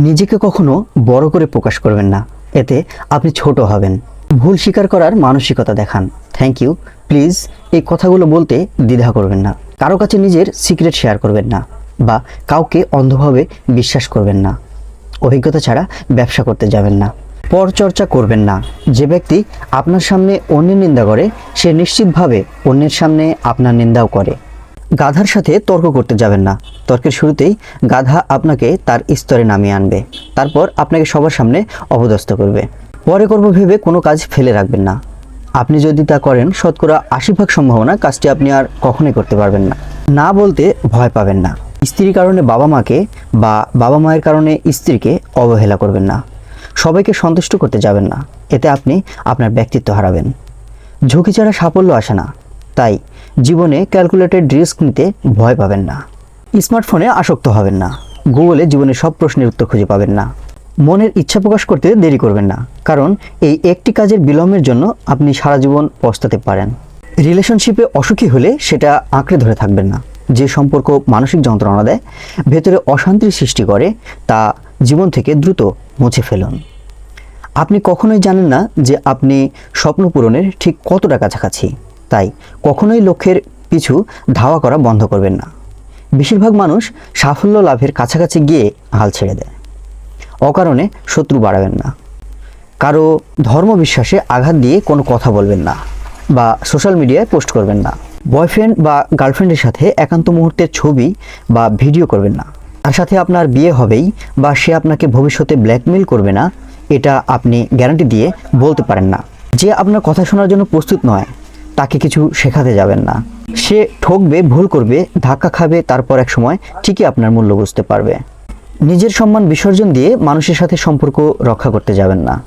নিজেকে কখনো বড় করে প্রকাশ করবেন না, এতে আপনি ছোট হবেন। ভুল স্বীকার করার মানসিকতা দেখান। থ্যাংক ইউ, প্লিজ এই কথাগুলো বলতে দ্বিধা করবেন না। কারো কাছে নিজের সিক্রেট শেয়ার করবেন না বা কাউকে অন্ধভাবে বিশ্বাস করবেন না। অভিজ্ঞতা ছাড়া ব্যবসা করতে যাবেন না। পরচর্চা করবেন না। যে ব্যক্তি আপনার সামনে অন্যের নিন্দা করে সে নিশ্চিতভাবে অন্যের সামনে আপনার নিন্দাও করে। গাধার সাথে তর্ক করতে যাবেন না। তর্কের শুরুতেই গাধা আপনাকে তার স্তরে নামিয়ে আনবে, তারপর আপনাকে সবার সামনে অপদস্থ করবে। পরে করব ভেবে কোনো কাজ ফেলে রাখবেন না। আপনি যদি তা করেন, শতকরা 80% সম্ভাবনা কাজটি আপনি আর কখনোই করতে পারবেন না। না বলতে ভয় পাবেন না। স্ত্রীর কারণে বাবা মাকে বা বাবা মায়ের কারণে স্ত্রীকে অবহেলা করবেন না। সবাইকে সন্তুষ্ট করতে যাবেন না, এতে আপনি আপনার ব্যক্তিত্ব হারাবেন। ঝুঁকি ছাড়া সাফল্য আসে না, তাই জীবনে ক্যালকুলেটেড রিস্ক নিতে ভয় পাবেন না। স্মার্টফোনে আসক্ত হবেন না। গুগলে জীবনের সব প্রশ্নের উত্তর খুঁজে পাবেন না। মনের ইচ্ছা প্রকাশ করতে দেরি করবেন না, কারণ এই একটি কাজের বিলম্বের জন্য আপনি সারা জীবন পস্তাতে পারেন। রিলেশনশিপে অসুখী হলে সেটা আঁকড়ে ধরে থাকবেন না। যে সম্পর্ক মানসিক যন্ত্রণা দেয়, ভেতরে অশান্তির সৃষ্টি করে, তা জীবন থেকে দ্রুত মুছে ফেলুন। আপনি কখনোই জানেন না যে আপনি স্বপ্ন পূরণের ঠিক কতটা কাছাকাছি, তাই কখনোই লক্ষ্যের পিছু ধাওয়া করা বন্ধ করবেন না। বেশিরভাগ মানুষ সাফল্য লাভের কাছাকাছি গিয়ে হাল ছেড়ে দেয়। অকারণে শত্রু বাড়াবেন না। কারো ধর্মবিশ্বাসে আঘাত দিয়ে কোনো কথা বলবেন না বা সোশ্যাল মিডিয়ায় পোস্ট করবেন না। বয়ফ্রেন্ড বা গার্লফ্রেন্ডের সাথে একান্ত মুহূর্তের ছবি বা ভিডিও করবেন না। তার সাথে আপনার বিয়ে হবেই বা সে আপনাকে ভবিষ্যতে ব্ল্যাকমেইল করবে না, এটা আপনি গ্যারান্টি দিয়ে বলতে পারেন না। যে আপনার কথা শোনার জন্য প্রস্তুত নয়, তাকে কিছু শেখাতে যাবেন না। সে ঠকবে, ভুল করবে, ধাক্কা খাবে, তারপর এক সময় ঠিকই আপনার মূল্য বুঝতে পারবে। নিজের সম্মান বিসর্জন দিয়ে মানুষের সাথে সম্পর্ক রক্ষা করতে যাবেন না।